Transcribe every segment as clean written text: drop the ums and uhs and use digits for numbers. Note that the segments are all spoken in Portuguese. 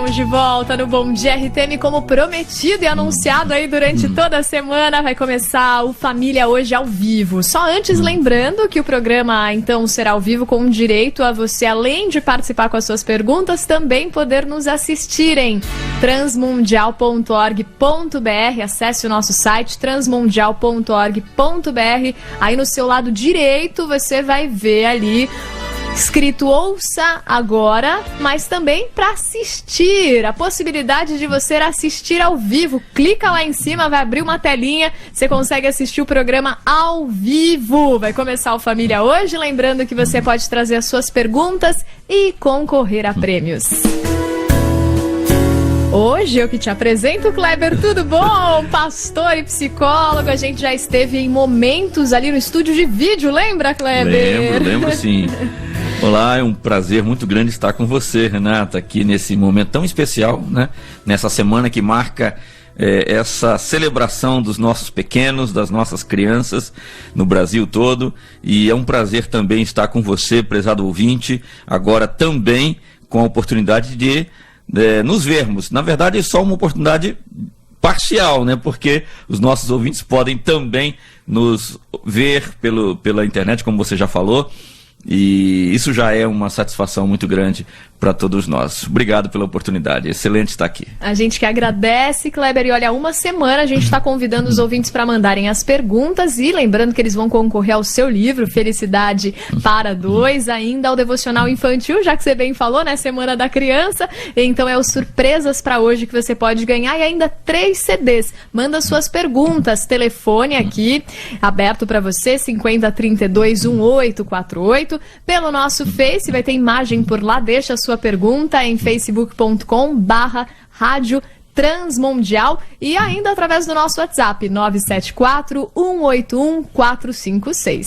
Estamos de volta no Bom Dia RTM, como prometido e anunciado aí durante toda a semana. Vai começar o Família hoje ao vivo. Só antes, lembrando que o programa então será ao vivo com direito a você, além de participar com as suas perguntas, também poder nos assistir em transmundial.org.br. Acesse o nosso site transmundial.org.br. Aí no seu lado direito você vai ver ali escrito ouça agora, mas também para assistir, a possibilidade de você assistir ao vivo. Clica lá em cima, vai abrir uma telinha, você consegue assistir o programa ao vivo. Vai começar o Família hoje, lembrando que você pode trazer as suas perguntas e concorrer a prêmios. Hoje eu que te apresento, Kleber, tudo bom? Pastor e psicólogo, a gente já esteve em momentos ali no estúdio de vídeo, lembra, Kleber? Lembro sim. Olá, é um prazer muito grande estar com você, Renata, aqui nesse momento tão especial, né? Nessa semana que marca essa celebração dos nossos pequenos, das nossas crianças no Brasil todo. E é um prazer também estar com você, prezado ouvinte, agora também com a oportunidade de nos vermos. Na verdade, é só uma oportunidade parcial, né? Porque os nossos ouvintes podem também nos ver pela internet, como você já falou. E isso já é uma satisfação muito grande para todos nós. Obrigado pela oportunidade, excelente estar aqui. A gente que agradece, Kleber, e olha, uma semana a gente está convidando os ouvintes para mandarem as perguntas e lembrando que eles vão concorrer ao seu livro, Felicidade para Dois, ainda ao devocional infantil, já que você bem falou, né, Semana da Criança, então é os surpresas para hoje que você pode ganhar e ainda 3 CDs. Manda suas perguntas, telefone aqui, aberto para você, 5032-1848, pelo nosso Face, vai ter imagem por lá, deixa a sua pergunta em facebook.com/rádio Transmundial e ainda através do nosso WhatsApp 974-181-456.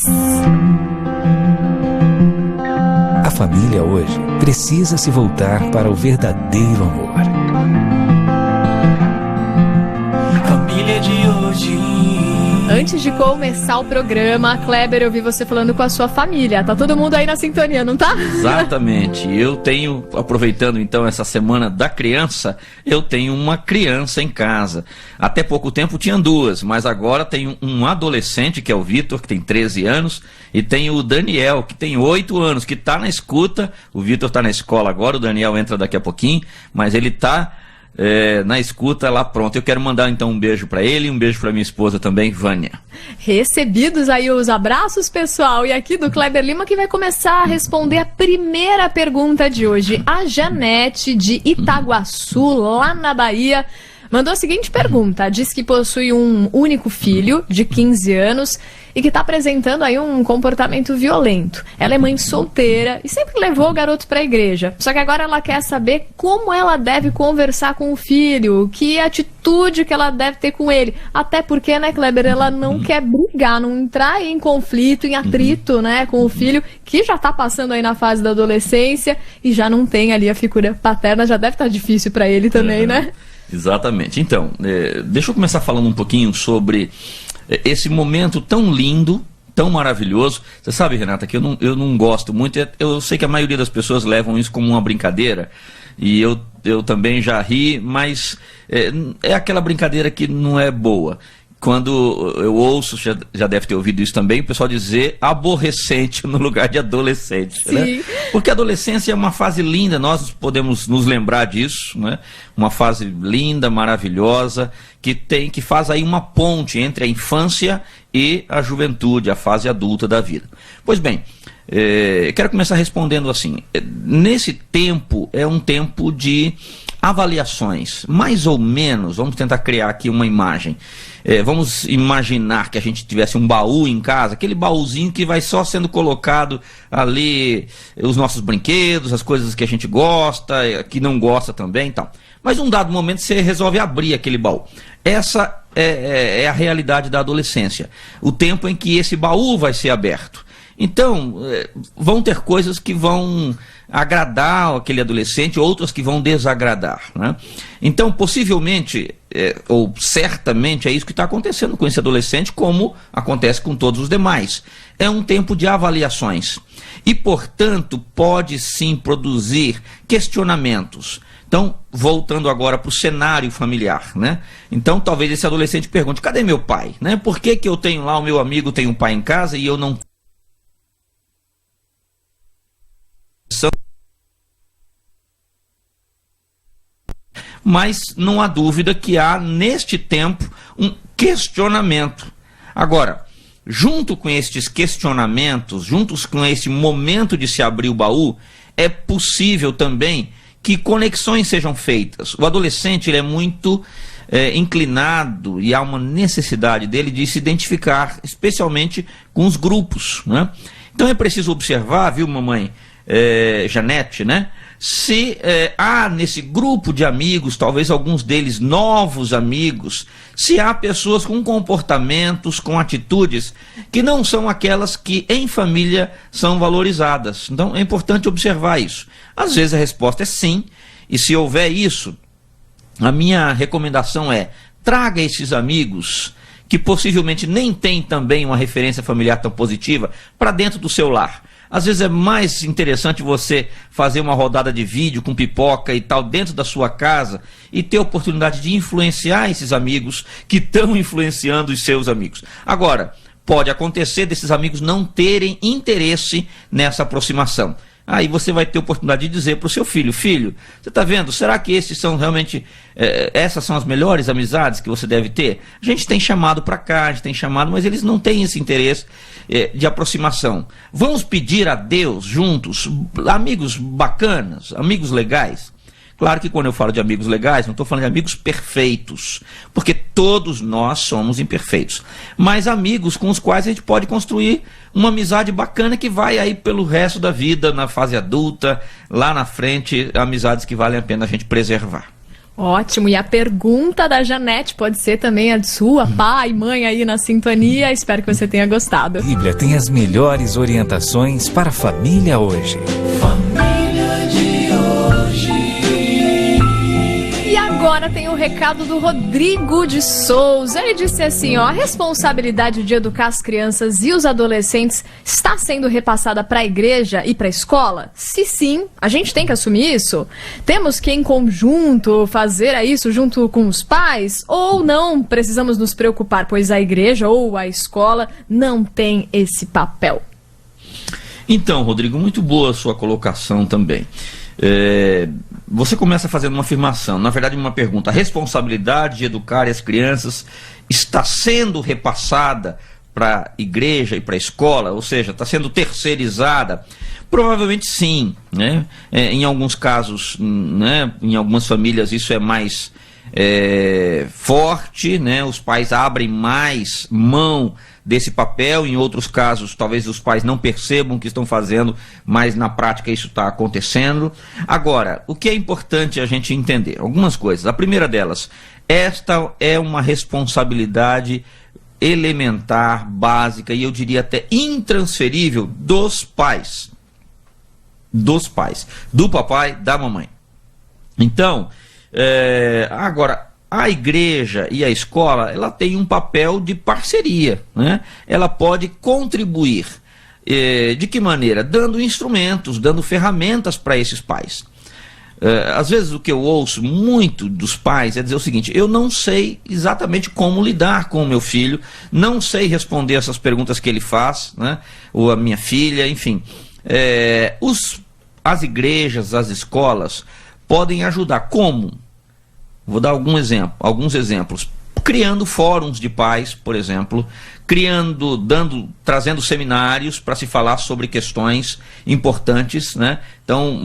A família hoje precisa se voltar para o verdadeiro amor. Família de hoje. Antes de começar o programa, Kleber, eu vi você falando com a sua família. Tá todo mundo aí na sintonia, não tá? Exatamente. Eu tenho, aproveitando então essa semana da criança, eu tenho uma criança em casa. Até pouco tempo tinha 2, mas agora tenho um adolescente, que é o Vitor, que tem 13 anos, e tenho o Daniel, que tem 8 anos, que tá na escuta. O Vitor tá na escola agora, o Daniel entra daqui a pouquinho, mas ele tá na escuta lá, pronto. Eu quero mandar então um beijo para ele e um beijo para minha esposa também, Vânia. Recebidos aí os abraços, pessoal, e aqui do Kleber Lima, que vai começar a responder a primeira pergunta de hoje. A Janete de Itaguaçu, lá na Bahia, mandou a seguinte pergunta. Diz que possui um único filho de 15 anos e que está apresentando aí um comportamento violento. Ela é mãe solteira e sempre levou o garoto para a igreja. Só que agora ela quer saber como ela deve conversar com o filho, que atitude que ela deve ter com ele. Até porque, né, Kleber, ela não quer brigar, não entrar em conflito, em atrito, né, com o filho, que já está passando aí na fase da adolescência e já não tem ali a figura paterna, já deve estar difícil para ele também, né? Exatamente. Então, deixa eu começar falando um pouquinho sobre esse momento tão lindo, tão maravilhoso. Você sabe, Renata, que eu não gosto muito. Eu sei que a maioria das pessoas levam isso como uma brincadeira, e eu também já ri, mas é aquela brincadeira que não é boa. Quando eu ouço, já deve ter ouvido isso também, o pessoal dizer aborrecente no lugar de adolescente, né? Porque a adolescência é uma fase linda, nós podemos nos lembrar disso, né? Uma fase linda, maravilhosa, que faz aí uma ponte entre a infância e a juventude, a fase adulta da vida. Pois bem, quero começar respondendo assim. Nesse tempo, é um tempo de avaliações, mais ou menos. Vamos tentar criar aqui uma imagem. Vamos imaginar que a gente tivesse um baú em casa, aquele baúzinho que vai só sendo colocado ali os nossos brinquedos, as coisas que a gente gosta, que não gosta também e tal. Mas num dado momento você resolve abrir aquele baú. Essa é a realidade da adolescência, o tempo em que esse baú vai ser aberto. Então, vão ter coisas que vão agradar aquele adolescente, outras que vão desagradar, né? Então, possivelmente, ou certamente, é isso que está acontecendo com esse adolescente, como acontece com todos os demais. É um tempo de avaliações. E, portanto, pode sim produzir questionamentos. Então, voltando agora para o cenário familiar, né? Então, talvez esse adolescente pergunte, cadê meu pai? Né? Por que eu tenho lá, o meu amigo tem um pai em casa e eu não... Mas não há dúvida que há, neste tempo, um questionamento. Agora, junto com estes questionamentos, juntos com este momento de se abrir o baú, é possível também que conexões sejam feitas. O adolescente ele é muito inclinado e há uma necessidade dele de se identificar, especialmente com os grupos, né? Então é preciso observar, viu, mamãe Janete, né? Se há nesse grupo de amigos, talvez alguns deles novos amigos, se há pessoas com comportamentos, com atitudes que não são aquelas que em família são valorizadas. Então é importante observar isso. Às vezes a resposta é sim, e se houver isso, a minha recomendação é: traga esses amigos que possivelmente nem têm também uma referência familiar tão positiva para dentro do seu lar. Às vezes é mais interessante você fazer uma rodada de vídeo com pipoca e tal dentro da sua casa e ter a oportunidade de influenciar esses amigos que estão influenciando os seus amigos. Agora, pode acontecer desses amigos não terem interesse nessa aproximação. Aí você vai ter a oportunidade de dizer para o seu filho: filho, você está vendo, será que esses são realmente, essas são as melhores amizades que você deve ter? A gente tem chamado para cá, a gente tem chamado, mas eles não têm esse interesse de aproximação. Vamos pedir a Deus juntos, amigos bacanas, amigos legais. Claro que quando eu falo de amigos legais, não estou falando de amigos perfeitos, porque todos nós somos imperfeitos. Mas amigos com os quais a gente pode construir uma amizade bacana que vai aí pelo resto da vida, na fase adulta, lá na frente, amizades que valem a pena a gente preservar. Ótimo, e a pergunta da Janete pode ser também a de sua, pai, mãe aí na sintonia. Espero que você tenha gostado. A Bíblia tem as melhores orientações para a família hoje. Agora tem o recado do Rodrigo de Souza. Ele disse assim, ó: a responsabilidade de educar as crianças e os adolescentes está sendo repassada para a igreja e para a escola? Se sim, a gente tem que assumir isso? Temos que em conjunto fazer isso junto com os pais? Ou não precisamos nos preocupar, pois a igreja ou a escola não tem esse papel? Então, Rodrigo, muito boa a sua colocação também. Você começa fazendo uma afirmação, na verdade uma pergunta: a responsabilidade de educar as crianças está sendo repassada para a igreja e para a escola, ou seja, está sendo terceirizada? Provavelmente sim, né? Em alguns casos, né? Em algumas famílias isso é mais forte, né? Os pais abrem mais mão desse papel. Em outros casos, talvez os pais não percebam o que estão fazendo, mas na prática isso está acontecendo. Agora, o que é importante a gente entender? Algumas coisas. A primeira delas, esta é uma responsabilidade elementar, básica e eu diria até intransferível dos pais. Dos pais. Do papai, da mamãe. Então, agora, a igreja e a escola, ela tem um papel de parceria, né? Ela pode contribuir. De que maneira? Dando instrumentos, dando ferramentas para esses pais. Às vezes o que eu ouço muito dos pais é dizer o seguinte: eu não sei exatamente como lidar com o meu filho, não sei responder essas perguntas que ele faz, né? Ou a minha filha, enfim. As igrejas, as escolas podem ajudar. Como? Vou dar alguns exemplos. Criando fóruns de pais, por exemplo, trazendo seminários para se falar sobre questões importantes, né? Então,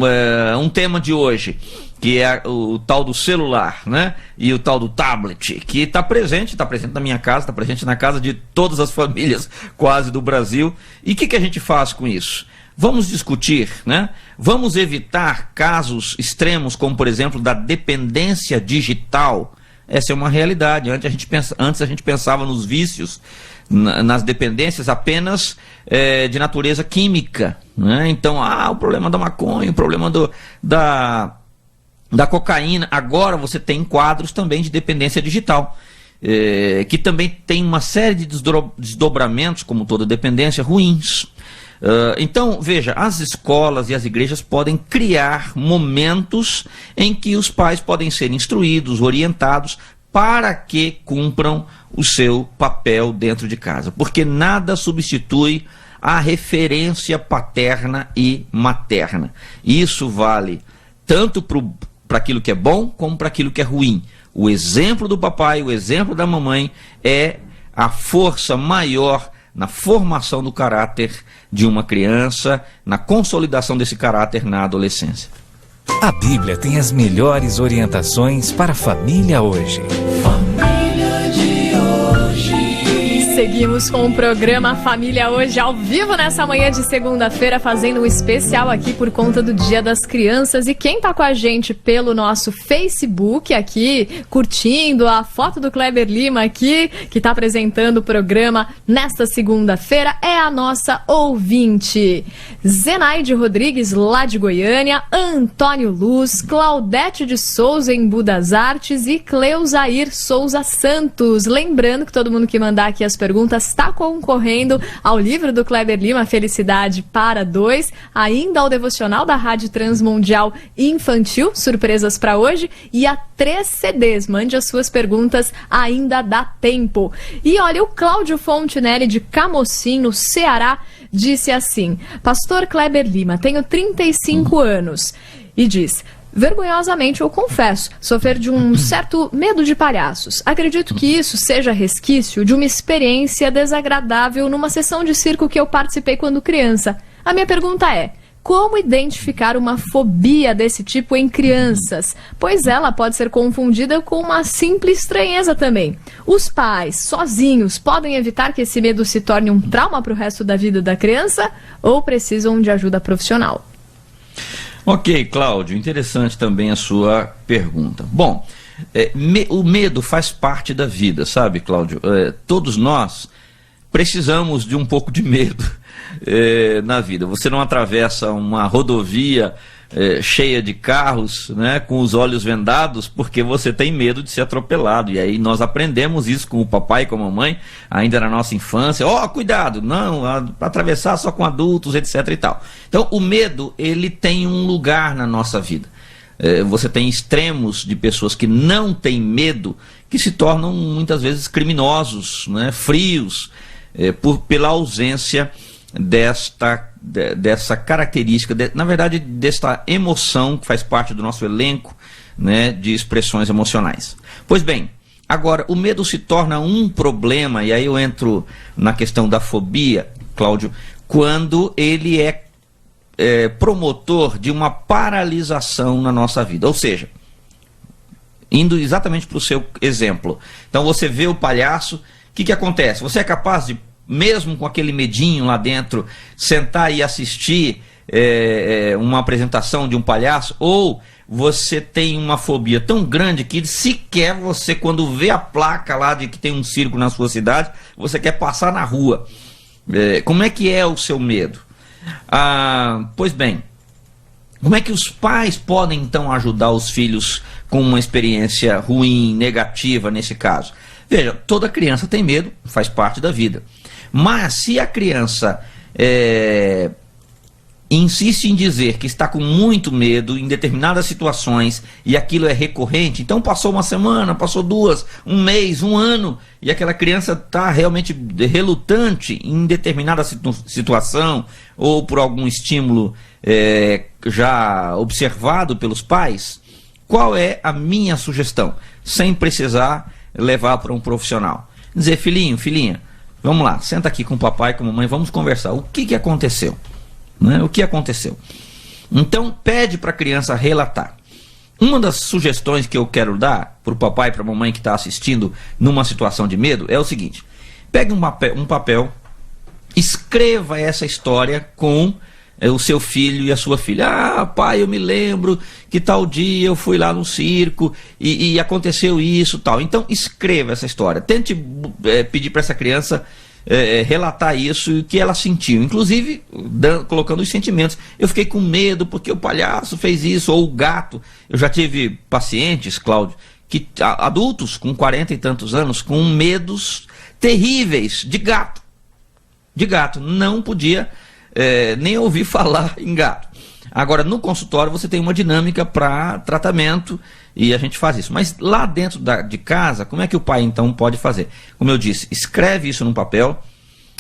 um tema de hoje, que é o tal do celular, né? E o tal do tablet, que está presente na minha casa, está presente na casa de todas as famílias quase do Brasil. E o que a gente faz com isso? Vamos discutir, né? Vamos evitar casos extremos, como por exemplo da dependência digital. Essa é uma realidade. Antes a gente pensava nos vícios, nas dependências apenas de natureza química, né? Então, o problema da maconha, o problema da cocaína. Agora você tem quadros também de dependência digital, que também tem uma série de desdobramentos, como toda dependência, ruins. Então, veja, as escolas e as igrejas podem criar momentos em que os pais podem ser instruídos, orientados, para que cumpram o seu papel dentro de casa. Porque nada substitui a referência paterna e materna. Isso vale tanto para aquilo que é bom, como para aquilo que é ruim. O exemplo do papai, o exemplo da mamãe é a força maior na formação do caráter de uma criança, na consolidação desse caráter na adolescência. A Bíblia tem as melhores orientações para a família hoje. Seguimos com o programa Família Hoje, ao vivo nessa manhã de segunda-feira, fazendo um especial aqui por conta do Dia das Crianças. E quem tá com a gente pelo nosso Facebook aqui, curtindo a foto do Kleber Lima aqui, que tá apresentando o programa nesta segunda-feira, é a nossa ouvinte Zenaide Rodrigues, lá de Goiânia, Antônio Luz, Claudete de Souza, em Budas Artes, e Cleusair Souza Santos. Lembrando que todo mundo que mandar aqui as perguntas está concorrendo ao livro do Kleber Lima, Felicidade para Dois, ainda ao devocional da Rádio Transmundial Infantil, surpresas para hoje, e a 3 CDs. Mande as suas perguntas, ainda dá tempo. E olha, o Cláudio Fontinelli, de Camocim, no Ceará, disse assim: Pastor Kleber Lima, tenho 35 anos, e diz: vergonhosamente, eu confesso, sofrer de um certo medo de palhaços. Acredito que isso seja resquício de uma experiência desagradável numa sessão de circo que eu participei quando criança. A minha pergunta é: como identificar uma fobia desse tipo em crianças? Pois ela pode ser confundida com uma simples estranheza também. Os pais, sozinhos, podem evitar que esse medo se torne um trauma para o resto da vida da criança ou precisam de ajuda profissional? Ok, Cláudio, interessante também a sua pergunta. Bom, o medo faz parte da vida, sabe, Cláudio? Todos nós precisamos de um pouco de medo na vida. Você não atravessa uma rodovia cheia de carros, né, com os olhos vendados, porque você tem medo de ser atropelado. E aí nós aprendemos isso com o papai e com a mamãe, ainda na nossa infância. Cuidado, não, atravessar só com adultos, etc e tal. Então, o medo, ele tem um lugar na nossa vida. Você tem extremos de pessoas que não têm medo, que se tornam muitas vezes criminosos, né, frios, pela ausência dessa característica, na verdade, desta emoção que faz parte do nosso elenco, né, de expressões emocionais. Pois bem, agora, o medo se torna um problema, e aí eu entro na questão da fobia, Cláudio, quando ele é promotor de uma paralisação na nossa vida. Ou seja, indo exatamente para o seu exemplo. Então você vê o palhaço, o que acontece? Você é capaz de, mesmo com aquele medinho lá dentro, sentar e assistir uma apresentação de um palhaço? Ou você tem uma fobia tão grande que sequer você, quando vê a placa lá de que tem um circo na sua cidade, você quer passar na rua? Como é que é o seu medo? Pois bem, como é que os pais podem então ajudar os filhos com uma experiência ruim, negativa nesse caso? Veja, toda criança tem medo, faz parte da vida. Mas se a criança insiste em dizer que está com muito medo em determinadas situações e aquilo é recorrente, então passou uma semana, passou 2, um mês, um ano, e aquela criança está realmente relutante em determinada situação ou por algum estímulo já observado pelos pais, qual é a minha sugestão? Sem precisar levar para um profissional. Dizer: filhinho, filhinha, vamos lá, senta aqui com o papai e com a mamãe, vamos conversar. O que aconteceu? Né? O que aconteceu? Então, pede para a criança relatar. Uma das sugestões que eu quero dar para o papai e para a mamãe que está assistindo numa situação de medo é o seguinte: pegue um papel, escreva essa história com o seu filho e a sua filha. Pai, eu me lembro que tal dia eu fui lá no circo e aconteceu isso, tal. Então, escreva essa história. Tente pedir para essa criança relatar isso e o que ela sentiu, inclusive colocando os sentimentos. Eu fiquei com medo porque o palhaço fez isso, ou o gato. Eu já tive pacientes, Cláudio, adultos com 40 e tantos anos, com medos terríveis de gato. Não podia nem ouvir falar em gato. Agora, no consultório, você tem uma dinâmica para tratamento e a gente faz isso. Mas lá dentro de casa, como é que o pai, então, pode fazer? Como eu disse, escreve isso num papel,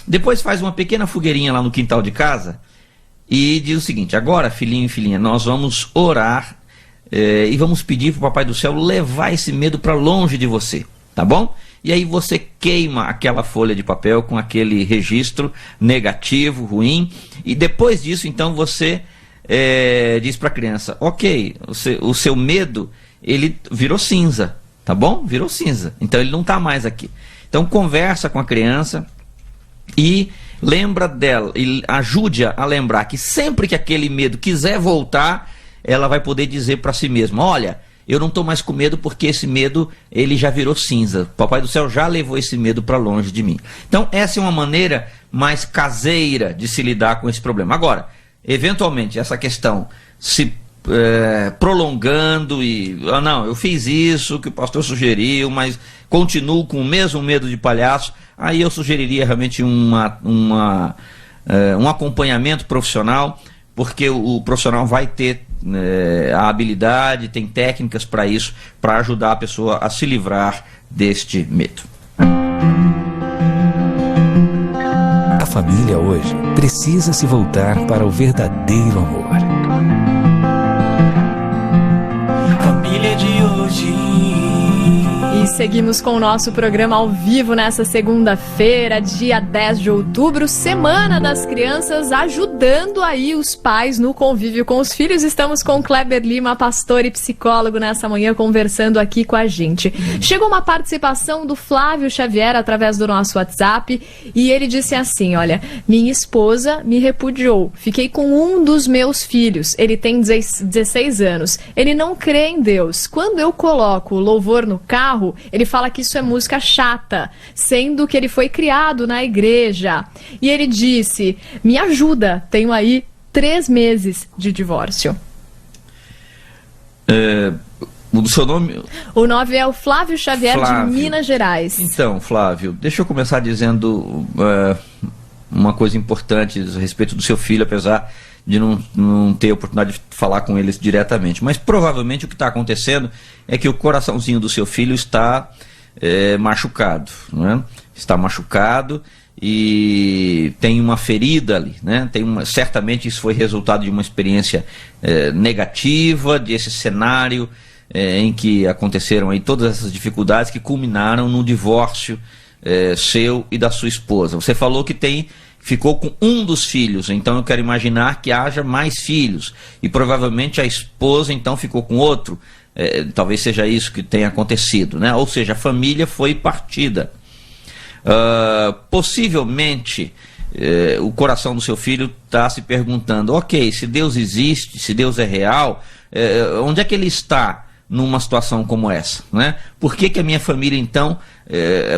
depois faz uma pequena fogueirinha lá no quintal de casa e diz o seguinte: agora, filhinho e filhinha, nós vamos orar e vamos pedir para o Papai do Céu levar esse medo para longe de você, tá bom? E aí você queima aquela folha de papel com aquele registro negativo, ruim, e depois disso, então, você diz para a criança: ok, o seu medo, ele virou cinza, tá bom? Virou cinza, então ele não está mais aqui. Então conversa com a criança e lembra dela, e ajude-a a lembrar que sempre que aquele medo quiser voltar, ela vai poder dizer para si mesma: olha, eu não estou mais com medo porque esse medo, ele já virou cinza. O Papai do Céu já levou esse medo para longe de mim. Então essa é uma maneira mais caseira de se lidar com esse problema. Agora, eventualmente, essa questão se prolongando e... não, eu fiz isso que o pastor sugeriu, mas continuo com o mesmo medo de palhaço, aí eu sugeriria realmente um acompanhamento profissional, porque o profissional vai ter a habilidade, tem técnicas para isso, para ajudar a pessoa a se livrar deste medo. A família hoje precisa se voltar para o verdadeiro amor. Família de hoje. E seguimos com o nosso programa ao vivo nessa segunda-feira, dia 10 de outubro, Semana das Crianças, ajudando aí os pais no convívio com os filhos. Estamos com Kleber Lima, pastor e psicólogo, nessa manhã, conversando aqui com a gente. Chegou uma participação do Flávio Xavier através do nosso WhatsApp e ele disse assim: olha, minha esposa me repudiou, fiquei com um dos meus filhos, ele tem 16 anos, ele não crê em Deus. Quando eu coloco o louvor no carro, ele fala que isso é música chata, sendo que ele foi criado na igreja. E ele disse: me ajuda, tenho aí 3 meses de divórcio. O seu nome? O nome é o Flávio Xavier, de Minas Gerais. Então, Flávio, deixa eu começar dizendo uma coisa importante a respeito do seu filho, apesar de não ter oportunidade de falar com eles diretamente. Mas provavelmente o que está acontecendo é que o coraçãozinho do seu filho está machucado, né? Está machucado e tem uma ferida ali, né? Certamente isso foi resultado de uma experiência negativa, desse cenário em que aconteceram aí todas essas dificuldades que culminaram no divórcio seu e da sua esposa. Você falou que ficou com um dos filhos, então eu quero imaginar que haja mais filhos, e provavelmente a esposa então ficou com outro, talvez seja isso que tenha acontecido, né? Ou seja, a família foi partida. Possivelmente o coração do seu filho está se perguntando: ok, se Deus existe, se Deus é real, onde é que ele está numa situação como essa, né? Por que a minha família então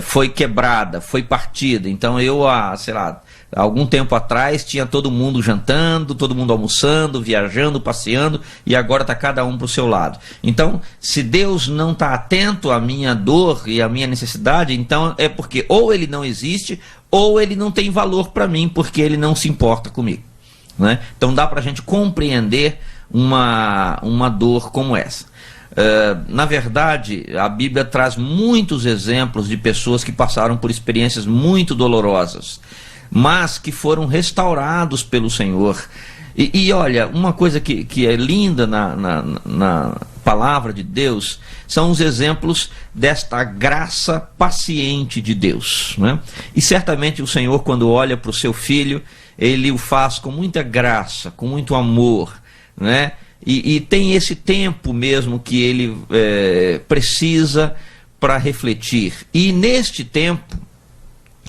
foi quebrada, foi partida? Então eu, sei lá, algum tempo atrás tinha todo mundo jantando, todo mundo almoçando, viajando, passeando, e agora está cada um para o seu lado. Então, se Deus não está atento à minha dor e à minha necessidade, então é porque ou ele não existe, ou ele não tem valor para mim, porque ele não se importa comigo, né? Então dá para a gente compreender uma dor como essa. Na verdade, a Bíblia traz muitos exemplos de pessoas que passaram por experiências muito dolorosas, mas que foram restaurados pelo Senhor. E olha, uma coisa que é linda na palavra de Deus são os exemplos desta graça paciente de Deus, né? E certamente o Senhor, quando olha para o seu filho, ele o faz com muita graça, com muito amor, né? E tem esse tempo mesmo que ele precisa para refletir. E neste tempo,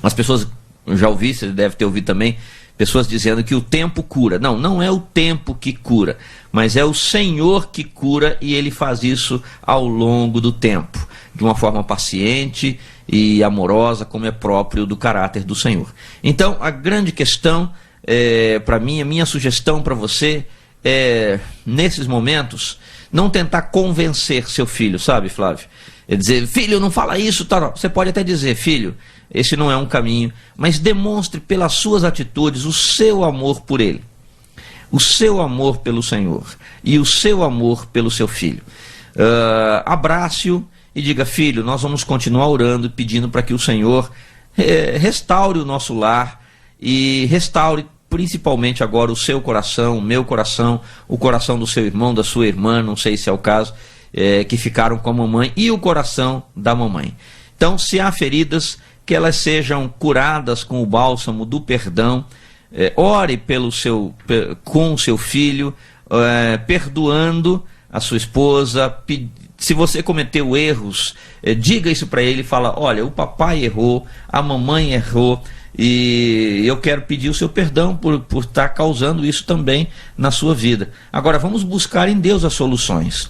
as pessoas, já ouvi, você deve ter ouvido também, pessoas dizendo que o tempo cura. Não é o tempo que cura, mas é o Senhor que cura, e ele faz isso ao longo do tempo, de uma forma paciente e amorosa, como é próprio do caráter do Senhor. Então, a grande questão, para mim, a minha sugestão para você nesses momentos, não tentar convencer seu filho, sabe, Flávio? É dizer: filho, não fala isso, tá, não. Você pode até dizer: filho, esse não é um caminho, mas demonstre pelas suas atitudes o seu amor por ele, o seu amor pelo Senhor e o seu amor pelo seu filho. Abrace-o e diga: filho, nós vamos continuar orando e pedindo para que o Senhor restaure o nosso lar e restaure principalmente agora o seu coração, o meu coração, o coração do seu irmão, da sua irmã, não sei se é o caso, que ficaram com a mamãe, e o coração da mamãe. Então, se há feridas, que elas sejam curadas com o bálsamo do perdão. Ore com o seu filho, perdoando a sua esposa. Se você cometeu erros, diga isso para ele, fala: olha, o papai errou, a mamãe errou, e eu quero pedir o seu perdão por estar causando isso também na sua vida. Agora, vamos buscar em Deus as soluções.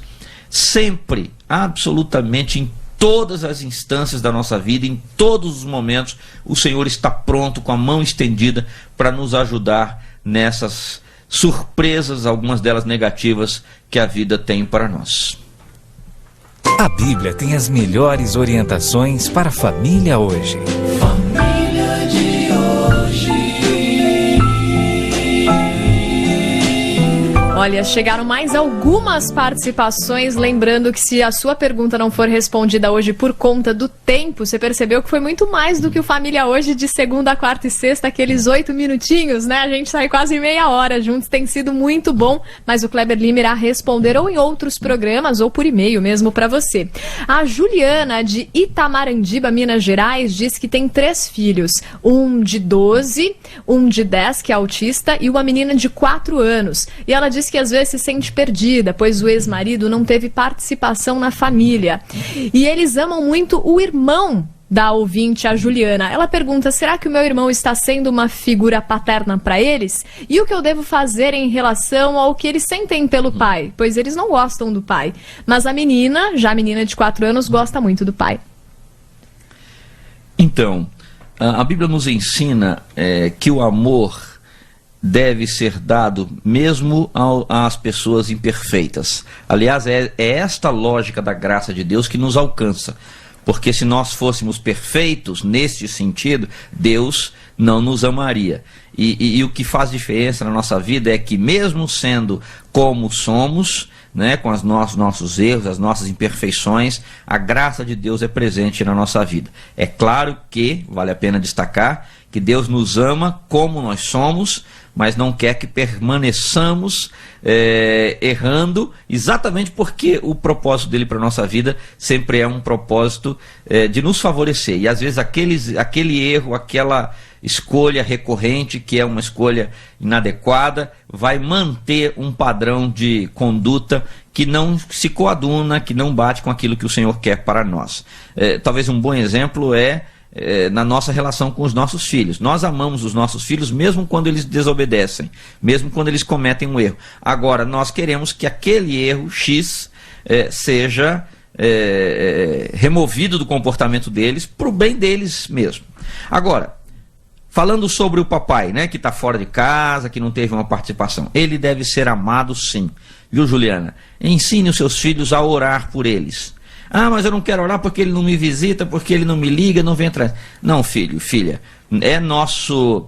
Sempre, absolutamente, em todas as instâncias da nossa vida, em todos os momentos, o Senhor está pronto, com a mão estendida, para nos ajudar nessas surpresas, algumas delas negativas, que a vida tem para nós. A Bíblia tem as melhores orientações para a família hoje. Família de hoje. Olha, chegaram mais algumas participações, lembrando que se a sua pergunta não for respondida hoje por conta do tempo, você percebeu que foi muito mais do que o Família Hoje de segunda, quarta e sexta, aqueles 8 minutinhos, né? A gente sai quase meia hora juntos, tem sido muito bom, mas o Kleber Lima irá responder ou em outros programas ou por e-mail mesmo para você. A Juliana, de Itamarandiba, Minas Gerais, diz que tem 3 filhos, um de 12, um de 10, que é autista, e uma menina de 4 anos. E ela diz que às vezes se sente perdida, pois o ex-marido não teve participação na família. E eles amam muito o irmão da ouvinte, a Juliana. Ela pergunta: será que o meu irmão está sendo uma figura paterna para eles? E o que eu devo fazer em relação ao que eles sentem pelo pai? Pois eles não gostam do pai. Mas a menina de 4 anos, gosta muito do pai. Então, a Bíblia nos ensina que o amor deve ser dado mesmo às pessoas imperfeitas. Aliás, é esta lógica da graça de Deus que nos alcança. Porque se nós fôssemos perfeitos neste sentido, Deus não nos amaria. E o que faz diferença na nossa vida é que, mesmo sendo como somos, né, com os nossos erros, as nossas imperfeições, a graça de Deus é presente na nossa vida. É claro que, vale a pena destacar, que Deus nos ama como nós somos, mas não quer que permaneçamos errando, exatamente porque o propósito dele para a nossa vida sempre é um propósito de nos favorecer. E às vezes aquele erro, aquela escolha recorrente, que é uma escolha inadequada, vai manter um padrão de conduta que não se coaduna, que não bate com aquilo que o Senhor quer para nós. Talvez um bom exemplo na nossa relação com os nossos filhos. Nós amamos os nossos filhos mesmo quando eles desobedecem, mesmo quando eles cometem um erro. Agora, nós queremos que aquele erro X seja removido do comportamento deles, para o bem deles mesmo. Agora, falando sobre o papai, né, que está fora de casa, que não teve uma participação, ele deve ser amado sim. Viu, Juliana? Ensine os seus filhos a orar por eles. Ah, mas eu não quero orar porque ele não me visita, porque ele não me liga, não vem atrás. Não, filho, filha, é nosso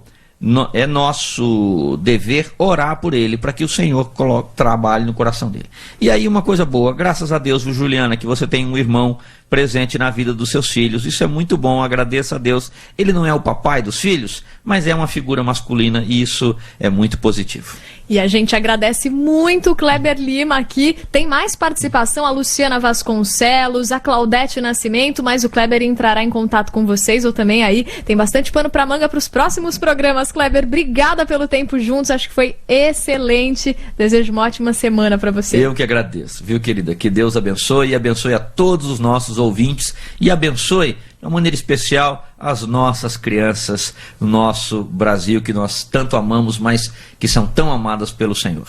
dever orar por ele, para que o Senhor trabalhe no coração dele. E aí uma coisa boa, graças a Deus, Juliana, que você tem um irmão presente na vida dos seus filhos. Isso é muito bom, agradeça a Deus. Ele não é o papai dos filhos, mas é uma figura masculina, e isso é muito positivo. E a gente agradece muito o Kleber Lima aqui. Tem mais participação, a Luciana Vasconcelos, a Claudete Nascimento, mas o Kleber entrará em contato com vocês, ou também aí tem bastante pano pra manga para os próximos programas. Kleber, obrigada pelo tempo juntos, acho que foi excelente. Desejo uma ótima semana para você. Eu que agradeço, viu, querida? Que Deus abençoe e abençoe a todos os nossos ouvintes e abençoe de uma maneira especial as nossas crianças, no nosso Brasil, que nós tanto amamos, mas que são tão amadas pelo Senhor.